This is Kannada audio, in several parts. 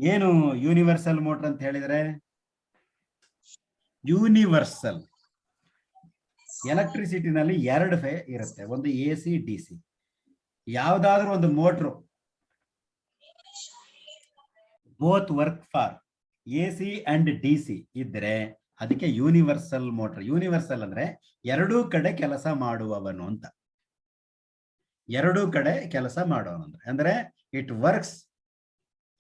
ಏನು ಯೂನಿವರ್ಸಲ್ ಮೋಟರ್ ಅಂತ ಹೇಳಿದ್ರೆ, ಯೂನಿವರ್ಸಲ್ ಎಲೆಕ್ಟ್ರಿಸಿಟಿನಲ್ಲಿ ಎರಡು ಫೇ ಇರುತ್ತೆ, ಒಂದು AC DC. ಯಾವ್ದಾದ್ರೂ ಒಂದು motor both work for AC and DC ಇದ್ರೆ ಅದಕ್ಕೆ ಯೂನಿವರ್ಸಲ್ ಮೋಟರ್. ಯೂನಿವರ್ಸಲ್ ಅಂದ್ರೆ ಎರಡೂ ಕಡೆ ಕೆಲಸ ಮಾಡುವವನು ಅಂತ. ಎರಡೂ ಕಡೆ ಕೆಲಸ ಮಾಡುವವನು ಅಂದ್ರೆ it works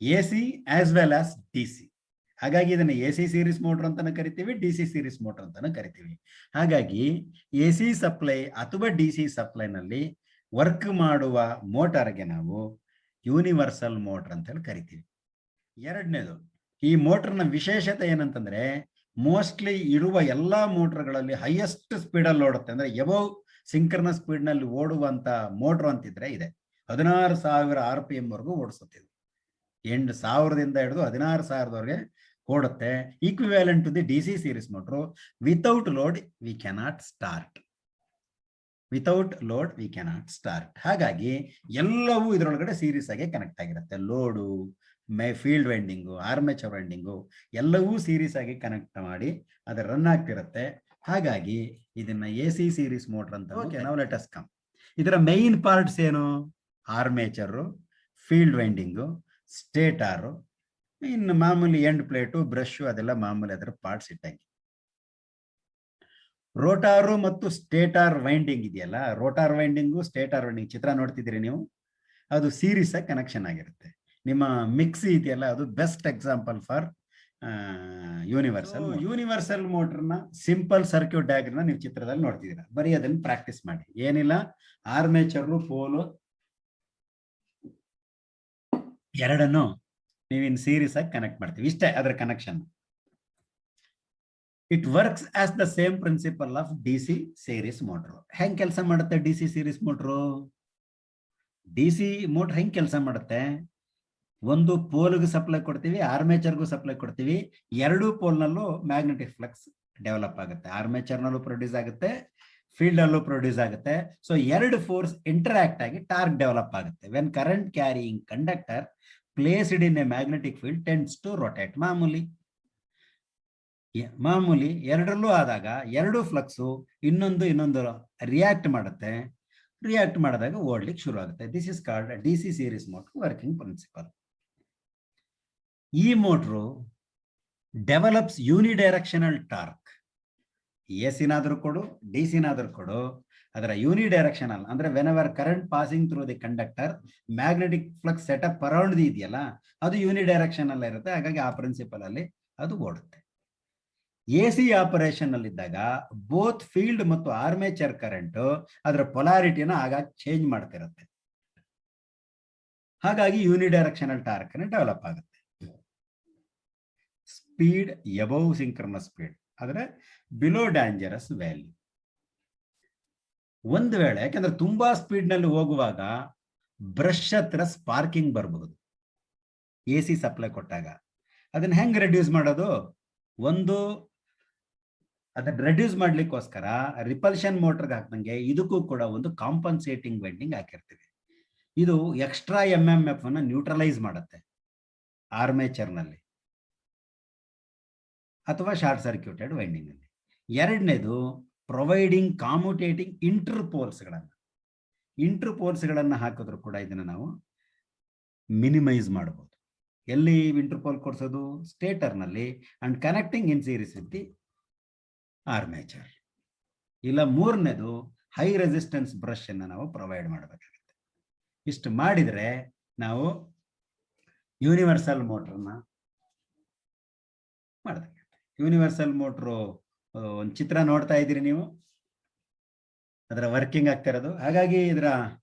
AC as well as DC. ಹಾಗಾಗಿ ಇದನ್ನ AC ಸೀರೀಸ್ ಮೋಟರ್ ಅಂತಾನೆ ಕರಿತೀವಿ, DC ಸೀರೀಸ್ ಮೋಟರ್ ಅಂತಾನೆ ಕರಿತೀವಿ. ಹಾಗಾಗಿ AC ಸಪ್ಲೈ ಅಥವಾ DC ಸಪ್ಲೈನಲ್ಲಿ ವರ್ಕ್ ಮಾಡುವ ಮೋಟಾರ್ಗೆ ನಾವು ಯೂನಿವರ್ಸಲ್ ಮೋಟರ್ ಅಂತ ಹೇಳಿ ಕರಿತೀವಿ. ಎರಡನೇದು, ಈ ಮೋಟರ್ನ ವಿಶೇಷತೆ ಏನಂತಂದ್ರೆ ಮೋಸ್ಟ್ಲಿ ಇರುವ ಎಲ್ಲಾ ಮೋಟರ್ಗಳಲ್ಲಿ ಹೈಯೆಸ್ಟ್ ಸ್ಪೀಡಲ್ಲಿ ಓಡುತ್ತೆ. ಅಂದ್ರೆ ಎಬವ್ ಸಿಂಕ್ರನಸ್ ಸ್ಪೀಡ್ ನಲ್ಲಿ ಓಡುವಂತ ಮೋಟರ್ ಅಂತಿದ್ರೆ ಇದೆ. 16,000 RPM ವರೆಗೂ ಓಡಿಸುತ್ತಿದೆ. 8,000ದಿಂದ ಹಿಡಿದು 16,000ವರೆಗೆ ಓಡುತ್ತೆ. Equivalent to the DC series motor. Without load we cannot start. Without load we cannot start. ಹಾಗಾಗಿ ಎಲ್ಲವೂ ಇದರೊಳಗಡೆ ಸೀರೀಸ್ ಆಗಿ ಕನೆಕ್ಟ್ ಆಗಿರುತ್ತೆ. Load, field winding, armature winding ಎಲ್ಲವೂ ಸೀರೀಸ್ ಆಗಿ ಕನೆಕ್ಟ್ ಮಾಡಿ ಅದು ರನ್ ಆಗ್ತಿರುತ್ತೆ. ಹಾಗಾಗಿ ಇದನ್ನ AC ಸೀರೀಸ್ ಮೋಟರ್ ಅಂತ. ನಾವು ಲೆಟ್ ಅಸ್ ಕಮ್. ಇದರ ಮೈನ್ ಪಾರ್ಟ್ಸ್ ಏನು? ಆರ್ಮೇಚರು, ಫೀಲ್ಡ್ ವೈಂಡಿಂಗು, ಸ್ಟೇಟಾರು, ಇನ್ನು ಮಾಮೂಲಿ ಎಂಡ್ ಪ್ಲೇಟು, ಬ್ರಷ್, ಅದೆಲ್ಲ ಮಾಮೂಲಿ ಅದರ ಪಾರ್ಟ್ಸ್ ಇಟ್ಟಂಗೆ. ರೋಟಾರು ಮತ್ತು ಸ್ಟೇಟಾರ್ ವೈಂಡಿಂಗ್ ಇದೆಯಲ್ಲ, ರೋಟಾರ್ ವೈಂಡಿಂಗು, ಸ್ಟೇಟಾರ್ ವೈಂಡಿಂಗ್ ಚಿತ್ರ ನೋಡ್ತಿದ್ದೀರಿ ನೀವು, ಅದು ಸೀರೀಸ್ ಆಗಿ ಕನೆಕ್ಷನ್ ಆಗಿರುತ್ತೆ. ನಿಮ್ಮ ಮಿಕ್ಸಿ ಇದೆಯಲ್ಲ, ಅದು best example for universal. Universal ಮೋಟರ್ನ ಸಿಂಪಲ್ ಸರ್ಕ್ಯೂಟ್ ಡಯಾಗ್ರಾಮ್ ನೀವು ಚಿತ್ರದಲ್ಲಿ ನೋಡ್ತಿದ್ದೀರಾ. ಬರೀ ಅದನ್ನು ಪ್ರಾಕ್ಟೀಸ್ ಮಾಡಿ, ಏನಿಲ್ಲ. ಆರ್ಮೇಚರು, ಪೋಲು ಎರಡನ್ನು ನೀವಿನ್ ಸೀರೀಸ್ ಆಗಿ ಕನೆಕ್ಟ್ ಮಾಡ್ತೀವಿ. ಇಷ್ಟೇ ಅದರ connection. It works as the same principle of DC series motor. ಹೆಂಗ್ ಕೆಲಸ ಮಾಡುತ್ತೆ DC series motor? DC motor ಹೆಂಗ್ ಕೆಲಸ ಮಾಡುತ್ತೆ? ಒಂದು ಪೋಲ್ಗೆ ಸಪ್ಲೈ ಕೊಡ್ತೀವಿ, ಆರ್ಮೇಚರ್ಗೂ ಸಪ್ಲೈ ಕೊಡ್ತೀವಿ. ಎರಡೂ ಪೋಲ್ನಲ್ಲೂ ಮ್ಯಾಗ್ನೆಟಿಕ್ ಫ್ಲಕ್ಸ್ ಡೆವಲಪ್ ಆಗುತ್ತೆ. ಆರ್ಮೇಚರ್ನಲ್ಲೂ ಪ್ರೊಡ್ಯೂಸ್ ಆಗುತ್ತೆ, ಫೀಲ್ಡ್ ಅಲ್ಲೂ ಪ್ರೊಡ್ಯೂಸ್ ಆಗುತ್ತೆ. ಸೊ ಎರಡು ಫೋರ್ಸ್ ಇಂಟರಾಕ್ಟ್ ಆಗಿ ಟಾರ್ಕ್ ಡೆವಲಪ್ ಆಗುತ್ತೆ. When current carrying conductor placed in a magnetic field tends to rotate. ಮಾಮೂಲಿ ಎರಡರಲ್ಲೂ ಆದಾಗ ಎರಡು ಫ್ಲಕ್ಸು ಇನ್ನೊಂದು ರಿಯಾಕ್ಟ್ ಮಾಡುತ್ತೆ. ರಿಯಾಕ್ಟ್ ಮಾಡಿದಾಗ ಓಡ್ಲಿಕ್ಕೆ ಶುರು ಆಗುತ್ತೆ. This is called DC series motor working principal. ಈ ಮೋಟ್ರು ಡೆವಲಪ್ಸ್ ಯೂನಿಡೈರೆಕ್ಷನಲ್ ಟಾರ್ಕ್. AC-ನಾದ್ರೂ ಕೊಡು, DC-ನಾದ್ರೂ ಕೊಡು, ಅದರ ಯೂನಿಡೈರೆಕ್ಷನಲ್ ಅಂದ್ರೆ when ever current passing through the conductor, magnetic flux setup around the ಇದೆಯಲ್ಲ, ಅದು ಯೂನಿಡೈರೆಕ್ಷನಲ್ ಇರುತ್ತೆ. ಹಾಗಾಗಿ ಆ ಪ್ರಿನ್ಸಿಪಲ್ ಅಲ್ಲಿ ಅದು ಓಡುತ್ತೆ. AC ಆಪರೇಷನ್ ಅಲ್ಲಿ ಇದ್ದಾಗ ಬೋತ್ ಫೀಲ್ಡ್ ಮತ್ತು ಆರ್ಮೇಚರ್ ಕರೆಂಟ್ ಅದರ ಪೊಲಾರಿಟಿನ ಆಗಾಗ ಚೇಂಜ್ ಮಾಡ್ತಿರುತ್ತೆ. ಹಾಗಾಗಿ ಯೂನಿಡೈರೆಕ್ಷನಲ್ ಟಾರ್ಕ್ ಡೆವಲಪ್ ಆಗುತ್ತೆ. ಸ್ಪೀಡ್ ಎಬವ್ ಸಿಂಕ್ರನಸ್ ಸ್ಪೀಡ್, ಆದರೆ ಬಿಲೋ ಡೇಂಜರಸ್ ವ್ಯಾಲ್ಯೂ. ಒಂದು ವೇಳೆ ಯಾಕಂದ್ರೆ ತುಂಬಾ ಸ್ಪೀಡ್ ನಲ್ಲಿ ಹೋಗುವಾಗ ಬ್ರಷ್ ಹತ್ರ ಸ್ಪಾರ್ಕಿಂಗ್ ಬರಬಹುದು AC ಸಪ್ಲೈ ಕೊಟ್ಟಾಗ. ಅದನ್ನ ಹೆಂಗ್ ರೆಡ್ಯೂಸ್ ಮಾಡೋದು? ಒಂದು, ಅದನ್ನ ರೆಡ್ಯೂಸ್ ಮಾಡ್ಲಿಕ್ಕೋಸ್ಕರ ರಿಪಲ್ಷನ್ ಮೋಟರ್ಗೆ ಹಾಕ್ದಂಗೆ ಇದಕ್ಕೂ ಕೂಡ ಒಂದು ಕಾಂಪನ್ಸೇಟಿಂಗ್ ವೈಂಡಿಂಗ್ ಹಾಕಿರ್ತೀವಿ. ಇದು ಎಕ್ಸ್ಟ್ರಾ MMF ಅನ್ನ ನ್ಯೂಟ್ರಲೈಸ್ ಮಾಡುತ್ತೆ ಆರ್ಮೇಚರ್ ನಲ್ಲಿ ಅಥವಾ ಶಾರ್ಟ್ ಸರ್ಕ್ಯೂಟೆಡ್ ವೈಂಡಿಂಗ್ ನಲ್ಲಿ. ಎರಡನೇದು, ಪ್ರೊವೈಡಿಂಗ್ ಕಾಮ್ಯುಟೇಟಿಂಗ್ ಇಂಟರ್ಪೋಲ್ಸ್ಗಳನ್ನು ಹಾಕಿದ್ರು ಕೂಡ ಇದನ್ನ ನಾವು ಮಿನಿಮೈಸ್ ಮಾಡಬಹುದು. ಎಲ್ಲಿ ಇಂಟರ್ಪೋಲ್ ಕೊಡ್ಸೋದು? ಸ್ಟೇಟರ್ ನಲ್ಲಿ, and connecting in series with the armature. ಇಲ್ಲ ಮೂರನೇದು, ಹೈ ರೆಸಿಸ್ಟೆನ್ಸ್ ಬ್ರಷ್ ಅನ್ನು ನಾವು ಪ್ರೊವೈಡ್ ಮಾಡಬೇಕಾಗುತ್ತೆ. ಇಷ್ಟು ಮಾಡಿದ್ರೆ ನಾವು ಯೂನಿವರ್ಸಲ್ ಮೋಟರ್ನ ಮಾಡಬೇಕಾಗುತ್ತೆ. ಯೂನಿವರ್ಸಲ್ ಮೋಟ್ರು ಒಂದು ಚಿತ್ರ ನೋಡ್ತಾ ಇದ್ದೀರಿ ನೀವು, ಅದರ ವರ್ಕಿಂಗ್ ಆಗ್ತಾ ಇರೋದು. ಹಾಗಾಗಿ ಇದರ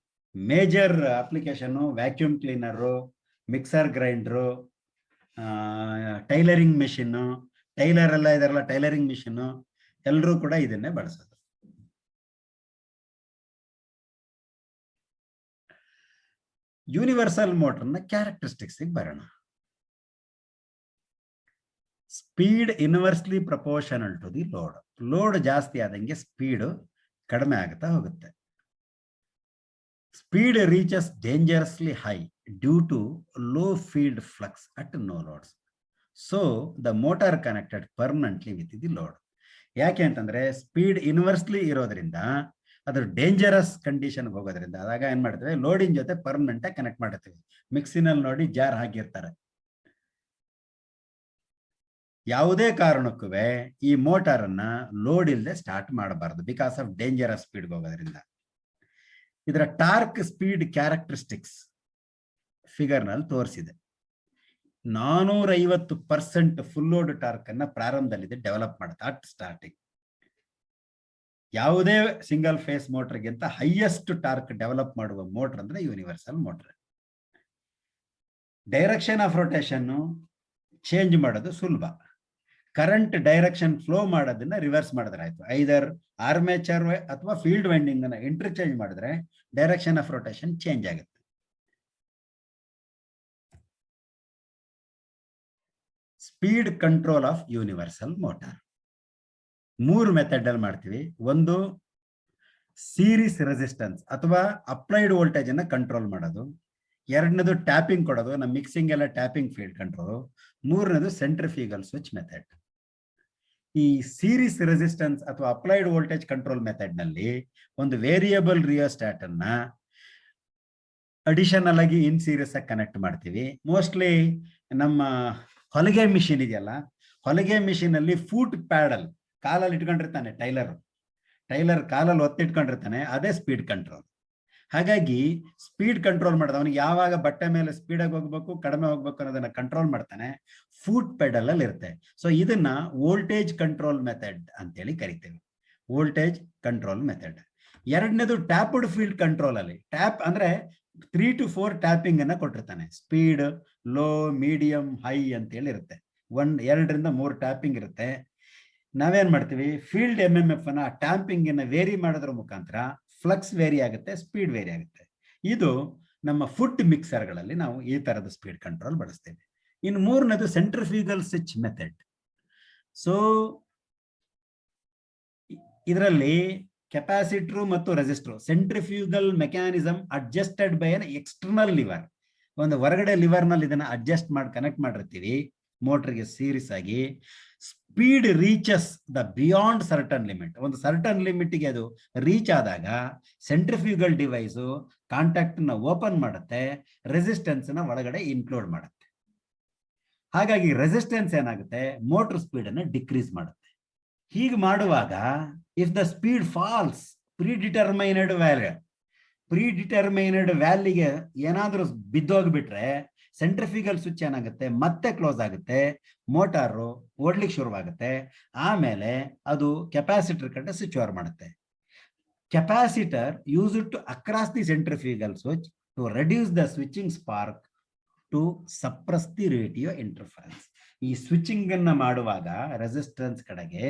major application vacuum cleaner, mixer grinder, tailoring machine, tailor ಎಲ್ಲ ಇದರಲ್ಲ ಟೈಲರಿಂಗ್ ಮಿಷಿನ್, ಎಲ್ಲರೂ ಕೂಡ ಇದನ್ನೇ ಬಳಸೋದು. ಯೂನಿವರ್ಸಲ್ ಮೋಟರ್ನ ಕ್ಯಾರೆಕ್ಟರಿಸ್ಟಿಕ್ಸ್ ಬರೋಣ. Speed inversely proportional to the load. Load ಜಾಸ್ತಿ ಆದಂಗೆ ಸ್ಪೀಡ್ ಕಡಿಮೆ ಆಗುತ್ತಾ ಹೋಗುತ್ತೆ. Speed reaches dangerously high due to low field flux at no loads. So the motor connected permanently with the load. ಯಾಕೆ ಅಂತಂದ್ರೆ ಸ್ಪೀಡ್ ಇನ್ವರ್ಸ್ಲಿ ಇರೋದ್ರಿಂದ ಅದ್ರ ಡೇಂಜರಸ್ ಕಂಡೀಷನ್ಗೆ ಹೋಗೋದ್ರಿಂದ ಅದಾಗ ಏನ್ ಮಾಡ್ತೇವೆ, ಲೋಡಿನ ಜೊತೆ ಪರ್ಮನೆಂಟ್ ಆಗಿ ಕನೆಕ್ಟ್ ಮಾಡಿರ್ತೀವಿ. ಮಿಕ್ಸಿನಲ್ಲಿ ನೋಡಿ ಜಾರ್ ಹಾಕಿರ್ತಾರೆ. ಯಾವುದೇ ಕಾರಣಕ್ಕೂ ಈ ಮೋಟಾರ್ ಅನ್ನ ಲೋಡ್ ಇಲ್ಲದೆ ಸ್ಟಾರ್ಟ್ ಮಾಡಬಾರದು, ಬಿಕಾಸ್ ಆಫ್ ಡೇಂಜರಸ್ ಸ್ಪೀಡ್ಗೆ ಹೋಗೋದ್ರಿಂದ. ಇದರ ಟಾರ್ಕ್ ಸ್ಪೀಡ್ ಕ್ಯಾರೆಕ್ಟರಿಸ್ಟಿಕ್ಸ್ ಫಿಗರ್ ನಲ್ಲಿ ತೋರಿಸಿದೆ. 450% ಫುಲ್ ಲೋಡ್ ಟಾರ್ಕ್ ಅನ್ನ ಪ್ರಾರಂಭದಲ್ಲಿ ಡೆವಲಪ್ ಮಾಡುತ್ತೆ ಅಟ್ ಸ್ಟಾರ್ಟಿಂಗ್. ಯಾವುದೇ ಸಿಂಗಲ್ ಫೇಸ್ ಮೋಟರ್ಗಿಂತ ಹೈಯೆಸ್ಟ್ ಟಾರ್ಕ್ ಡೆವಲಪ್ ಮಾಡುವ ಮೋಟರ್ ಅಂದ್ರೆ universal motor. Direction of rotation change ಮಾಡೋದು ಸುಲಭ. ಕರೆಂಟ್ ಡೈರೆಕ್ಷನ್ ಫ್ಲೋ ಮಾಡೋದನ್ನ ರಿವರ್ಸ್ ಮಾಡಿದ್ರೆ ಆಯ್ತು. ಐದರ್ ಆರ್ಮೇಚರ್ ಅಥವಾ ಫೀಲ್ಡ್ ವೈಂಡಿಂಗ್ ಅನ್ನ ಇಂಟರ್ಚೇಂಜ್ ಮಾಡಿದ್ರೆ ಡೈರೆಕ್ಷನ್ ಆಫ್ ರೊಟೇಷನ್ ಚೇಂಜ್ ಆಗುತ್ತೆ. Speed control of universal motor 3 method ಅಲ್ಲಿ ಮಾಡ್ತೀವಿ. ಒಂದು ಸೀರೀಸ್ ರೆಸಿಸ್ಟೆನ್ಸ್ ಅಥವಾ ಅಪ್ಲೈಡ್ ವೋಲ್ಟೇಜ್ ಅನ್ನ ಕಂಟ್ರೋಲ್ ಮಾಡೋದು. ಎರಡನೇದು ಟ್ಯಾಪಿಂಗ್ ಕೊಡೋದು, ನಮ್ಮ ಮಿಕ್ಸಿಂಗ್ ಎಲ್ಲ ಟ್ಯಾಪಿಂಗ್ ಫೀಲ್ಡ್ ಕಂಟ್ರೋಲ್. ಮೂರನೇದು ಸೆಂಟ್ರಿಫ್ಯೂಗಲ್ ಸ್ವಿಚ್ ಮೆಥಡ್. ಈ ಸೀರೀಸ್ ರೆಸಿಸ್ಟೆನ್ಸ್ ಅಥವಾ ಅಪ್ಲೈಡ್ ವೋಲ್ಟೇಜ್ ಕಂಟ್ರೋಲ್ ಮೆಥಡ್ ನಲ್ಲಿ ಒಂದು ವೇರಿಯಬಲ್ ರಿಯೋಸ್ಟಾಟ್ ಅನ್ನ ಅಡಿಷನಲ್ ಆಗಿ ಇನ್ ಸೀರೀಸ್ ಆಗಿ ಕನೆಕ್ಟ್ ಮಾಡ್ತೀವಿ. ಮೋಸ್ಟ್ಲಿ ನಮ್ಮ ಹೊಲಿಗೆ ಮಿಷಿನ್ ಇದೆಯಲ್ಲ, ಹೊಲಿಗೆ ಮಿಷಿನ್ ಅಲ್ಲಿ ಫೂಟ್ ಪ್ಯಾಡಲ್ ಕಾಲಲ್ಲಿ ಇಟ್ಕೊಂಡಿರ್ತಾನೆ ಟೈಲರ್ ಕಾಲಲ್ಲಿ ಒತ್ತಿಟ್ಕೊಂಡಿರ್ತಾನೆ, ಅದೇ ಸ್ಪೀಡ್ ಕಂಟ್ರೋಲ್. ಹಾಗಾಗಿ ಸ್ಪೀಡ್ ಕಂಟ್ರೋಲ್ ಮಾಡೋದು, ಅವನಿಗೆ ಯಾವಾಗ ಬಟ್ಟೆ ಮೇಲೆ ಸ್ಪೀಡಾಗಿ ಹೋಗ್ಬೇಕು ಕಡಿಮೆ ಹೋಗ್ಬೇಕು ಅನ್ನೋದನ್ನ ಕಂಟ್ರೋಲ್ ಮಾಡ್ತಾನೆ, ಫೂಟ್ ಪೆಡಲ್ ಅಲ್ಲಿ ಇರುತ್ತೆ. ಸೊ ಇದನ್ನ ವೋಲ್ಟೇಜ್ ಕಂಟ್ರೋಲ್ ಮೆಥಡ್ ಅಂತೇಳಿ ಕರಿತೇವೆ, ವೋಲ್ಟೇಜ್ ಕಂಟ್ರೋಲ್ ಮೆಥಡ್. ಎರಡನೇದು ಟ್ಯಾಪ್ಡ್ ಫೀಲ್ಡ್ ಕಂಟ್ರೋಲ್ ಅಲ್ಲಿ, ಟ್ಯಾಪ್ ಅಂದ್ರೆ 3 to 4 ಟ್ಯಾಪಿಂಗ್ ಅನ್ನ ಕೊಟ್ಟಿರ್ತಾನೆ. ಸ್ಪೀಡ್, ಲೋ, ಮೀಡಿಯಂ, ಹೈ ಅಂತೇಳಿ ಇರುತ್ತೆ. 2 ರಿಂದ 3 ಟ್ಯಾಪಿಂಗ್ ಇರುತ್ತೆ. ನಾವೇನ್ ಮಾಡ್ತೀವಿ, ಫೀಲ್ಡ್ MMF ಅನ್ನ ಟ್ಯಾಂಪಿಂಗ್ ಅನ್ನ ವೇರಿ ಮಾಡೋದ್ರ ಮುಖಾಂತರ ಫ್ಲಕ್ಸ್ ವೇರಿ ಆಗುತ್ತೆ, ಸ್ಪೀಡ್ ವೇರಿ ಆಗುತ್ತೆ. ಇದು ನಮ್ಮ ಫುಡ್ ಮಿಕ್ಸರ್ಗಳಲ್ಲಿ ನಾವು ಈ ತರದ ಸ್ಪೀಡ್ ಕಂಟ್ರೋಲ್ ಬಳಸ್ತೇವೆ. ಇನ್ನು ಮೂರನೇದು ಸೆಂಟ್ರಿಫ್ಯೂಗಲ್ ಸ್ವಿಚ್ ಮೆಥಡ್. ಸೊ ಇದರಲ್ಲಿ ಕೆಪಾಸಿಟರ್ ಮತ್ತು resistor, centrifugal mechanism adjusted by an external liver. ಒಂದು ಹೊರಗಡೆ ಲಿವರ್ ನಲ್ಲಿ ಇದನ್ನ ಅಡ್ಜಸ್ಟ್ ಮಾಡಿ ಕನೆಕ್ಟ್ ಮಾಡಿರ್ತೀವಿ ಮೋಟರ್ಗೆ ಸೀರೀಸ್ ಆಗಿ. Speed reaches the beyond certain limit, ಒಂದು ಸರ್ಟನ್ ಲಿಮಿಟ್ಗೆ ಅದು ರೀಚ್ ಆದಾಗ ಸೆಂಟ್ರಿಫ್ಯೂಗಲ್ ಡಿವೈಸು ಕಾಂಟ್ಯಾಕ್ಟ್ ನ ಓಪನ್ ಮಾಡುತ್ತೆ, ರೆಸಿಸ್ಟೆನ್ಸ್ ನ ಒಳಗಡೆ ಇನ್ಕ್ಲೂಡ್ ಮಾಡುತ್ತೆ. ಹಾಗಾಗಿ ರೆಸಿಸ್ಟೆನ್ಸ್ ಏನಾಗುತ್ತೆ, ಮೋಟರ್ ಸ್ಪೀಡ್ ಅನ್ನು ಡಿಕ್ರೀಸ್ ಮಾಡುತ್ತೆ. ಹೀಗೆ ಮಾಡುವಾಗ ಇಫ್ ದ ಸ್ಪೀಡ್ ಫಾಲ್ಸ್ ಪ್ರಿಡಿಟರ್ಮೈನ್ಡ್ ವ್ಯಾಲ್ಯೂಗೆ ಏನಾದ್ರೂ ಬಿದ್ದೋಗ್ಬಿಟ್ರೆ ಸೆಂಟ್ರಿಫ್ಯೂಗಲ್ ಸ್ವಿಚ್ ಏನಾಗುತ್ತೆ, ಮತ್ತೆ ಕ್ಲೋಸ್ ಆಗುತ್ತೆ, ಮೋಟಾರು ಓಡ್ಲಿಕ್ಕೆ ಶುರುವಾಗುತ್ತೆ. ಆಮೇಲೆ ಅದು ಕೆಪಾಸಿಟರ್ ಕಡೆ ಸ್ವಿಚ್ ಓವರ್ ಮಾಡುತ್ತೆ. Capacitor use to across the centrifugal switch to reduce the switching spark to suppress the radio interference. ಈ ಸ್ವಿಚಿಂಗ್ ಅನ್ನ ಮಾಡುವಾಗ ರೆಸಿಸ್ಟೆನ್ಸ್ ಕಡೆಗೆ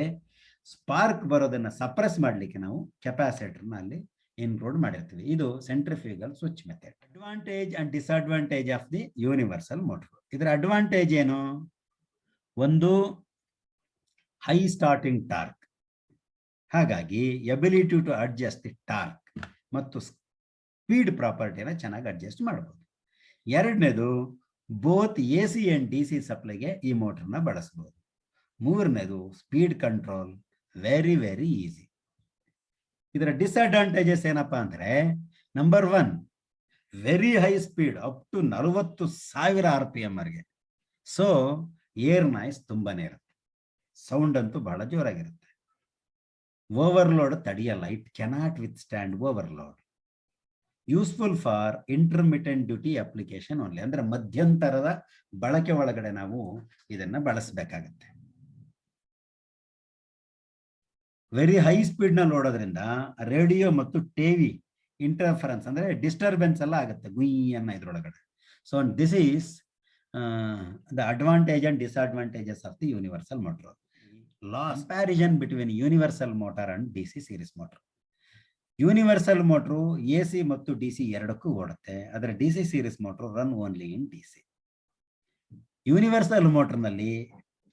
ಸ್ಪಾರ್ಕ್ ಬರೋದನ್ನ ಸಪ್ರೆಸ್ ಮಾಡ್ಲಿಕ್ಕೆ ನಾವು ಕೆಪಾಸಿಟರ್ ನಲ್ಲಿ ಇನ್ಕ್ಲೂಡ್ ಮಾಡಿರ್ತೀವಿ. ಇದು centrifugal switch method. Advantage and disadvantage of the universal motor. ಇದರ ಅಡ್ವಾಂಟೇಜ್ ಏನು, ಒಂದು ಹೈ ಸ್ಟಾರ್ಟಿಂಗ್ ಟಾರ್ಕ್, ಹಾಗಾಗಿ ability to adjust the torque ಮತ್ತು ಸ್ಪೀಡ್ ಪ್ರಾಪರ್ಟಿನ ಚೆನ್ನಾಗಿ ಅಡ್ಜಸ್ಟ್ ಮಾಡಬಹುದು. ಎರಡನೇದು ಬೋತ್ AC ಅಂಡ್ DC ಸಪ್ಲೈಗೆ ಈ ಮೋಟರ್ನ ಬಳಸಬಹುದು. ಮೂರನೇದು speed control very very easy. ಇದರ ಡಿಸ್ಅಡ್ವಾಂಟೇಜಸ್ ಏನಪ್ಪಾ ಅಂದ್ರೆ, number 1 very high speed up to 40,000 RPM ವರೆಗೆ. ಸೊ ಏರ್ ನಾಯ್ಸ್ ತುಂಬಾನೇ ಇರುತ್ತೆ, ಸೌಂಡ್ ಅಂತೂ ಬಹಳ ಜೋರಾಗಿರುತ್ತೆ. ಓವರ್ಲೋಡ್ ತಡೆಯಲ್ಲ, it cannot withstand overload. Useful for intermittent duty application only, ಅಂದ್ರೆ ಮಧ್ಯಂತರದ ಬಳಕೆ ಒಳಗಡೆ ನಾವು ಇದನ್ನ ಬಳಸಬೇಕಾಗತ್ತೆ. ವೆರಿ ಹೈ ಸ್ಪೀಡ್ ನಲ್ಲಿ ಓಡೋದ್ರಿಂದ ರೇಡಿಯೋ ಮತ್ತು ಟಿವಿ ಇಂಟರ್ಫರೆನ್ಸ್ ಅಂದ್ರೆ ಡಿಸ್ಟರ್ಬೆನ್ಸ್ ಎಲ್ಲ ಆಗುತ್ತೆ ಗುಯ್ ಅನ್ನ ಇದ್ರೊಳಗಡೆ. So this is the advantage and disadvantages of the universal motor. Comparison between universal motor and DC series motor. Universal motor AC ಮತ್ತು DC ಎರಡಕ್ಕೂ ಓಡುತ್ತೆ, ಅದರ DC series motor run only in DC. Universal motor ನಲ್ಲಿ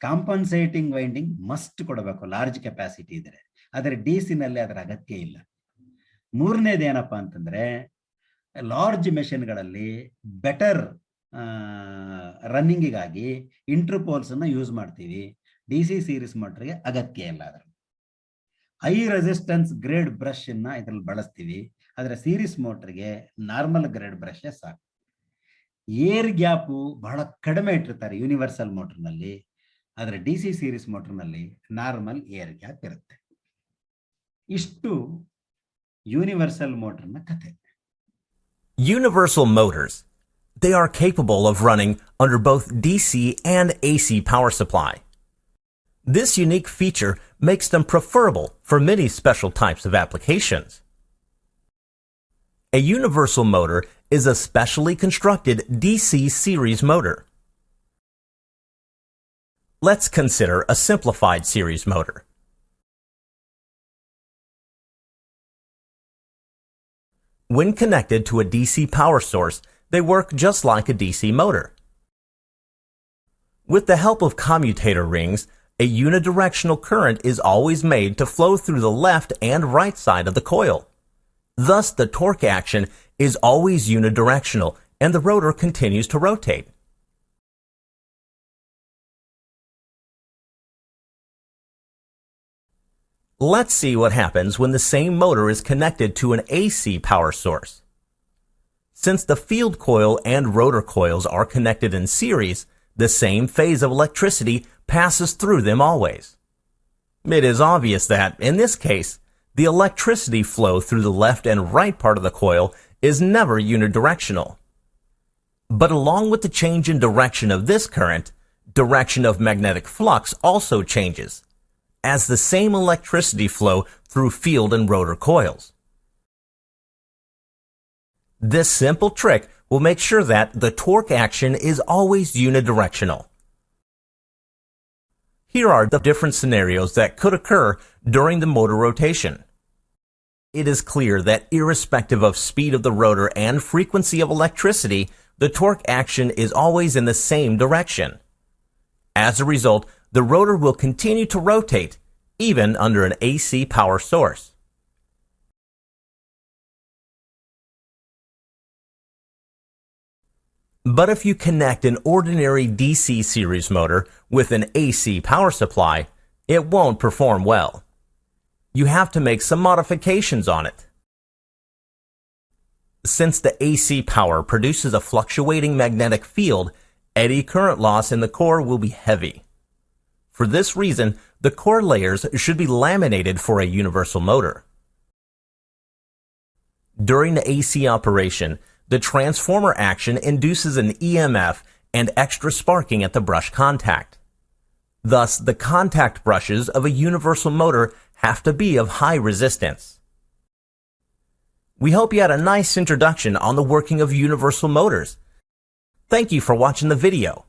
ಕಾಂಪನ್ಸೇಟಿಂಗ್ ವೈಂಡಿಂಗ್ ಮಸ್ಟ್ ಕೊಡಬೇಕು ಲಾರ್ಜ್ ಕೆಪಾಸಿಟಿ ಇದ್ರೆ, ಆದರೆ DC ನಲ್ಲಿ ಅದರ ಅಗತ್ಯ ಇಲ್ಲ. ಮೂರನೇದು ಏನಪ್ಪಾ ಅಂತಂದ್ರೆ ಲಾರ್ಜ್ ಮೆಷಿನ್ಗಳಲ್ಲಿ ಬೆಟರ್ ರನ್ನಿಂಗಿಗಾಗಿ ಇಂಟರ್ಪೋಲ್ಸ್ ಅನ್ನ ಯೂಸ್ ಮಾಡ್ತೀವಿ. ಡಿ ಸಿ ಸೀರೀಸ್ ಮೋಟರ್ಗೆ ಅಗತ್ಯ ಇಲ್ಲ. ಅದ್ರ ಹೈ ರೆಸಿಸ್ಟೆನ್ಸ್ ಗ್ರೇಡ್ ಬ್ರಷ್ ಅನ್ನ ಇದ್ರಲ್ಲಿ ಬಳಸ್ತೀವಿ. ಆದ್ರೆ ಸೀರೀಸ್ ಮೋಟರ್ಗೆ ನಾರ್ಮಲ್ ಗ್ರೇಡ್ ಬ್ರಷ್ ಸಾಕು. ಏರ್ ಗ್ಯಾಪು ಬಹಳ ಕಡಿಮೆ ಇಟ್ಟಿರ್ತಾರೆ ಯೂನಿವರ್ಸಲ್ ಮೋಟರ್ನಲ್ಲಿ. ಆದ್ರೆ ಡಿ ಸಿ ಸೀರೀಸ್ ಮೋಟರ್ನಲ್ಲಿ ನಾರ್ಮಲ್ ಏರ್ ಗ್ಯಾಪ್ ಇರುತ್ತೆ. ಇಷ್ಟು ಯೂನಿವರ್ಸಲ್ ಮೋಟರ್ನ ಕಥೆ. Universal motors. They are capable of running under both DC and AC power supply. This unique feature makes them preferable for many special types of applications. A universal motor is a specially constructed DC series motor. Let's consider a simplified series motor. When connected to a DC power source, they work just like a DC motor. With the help of commutator rings, a unidirectional current is always made to flow through the left and right side of the coil. Thus, the torque action is always unidirectional and the rotor continues to rotate. Let's see what happens when the same motor is connected to an AC power source. Since the field coil and rotor coils are connected in series, the same phase of electricity passes through them always. It is obvious that, in this case, the electricity flow through the left and right part of the coil is never unidirectional. But along with the change in direction of this current, direction of magnetic flux also changes, as the same electricity flow through field and rotor coils. This simple trick will make sure that the torque action is always unidirectional. Here are the different scenarios that could occur during the motor rotation. It is clear that irrespective of speed of the rotor and frequency of electricity, the torque action is always in the same direction. As a result, the rotor will continue to rotate, even under an AC power source. But if you connect an ordinary DC series motor with an AC power supply, it won't perform well. You have to make some modifications on it. Since the AC power produces a fluctuating magnetic field, eddy current loss in the core will be heavy. For this reason, the core layers should be laminated for a universal motor. During the AC operation, the transformer action induces an EMF and extra sparking at the brush contact. Thus, the contact brushes of a universal motor have to be of high resistance. We hope you had a nice introduction on the working of universal motors. Thank you for watching the video.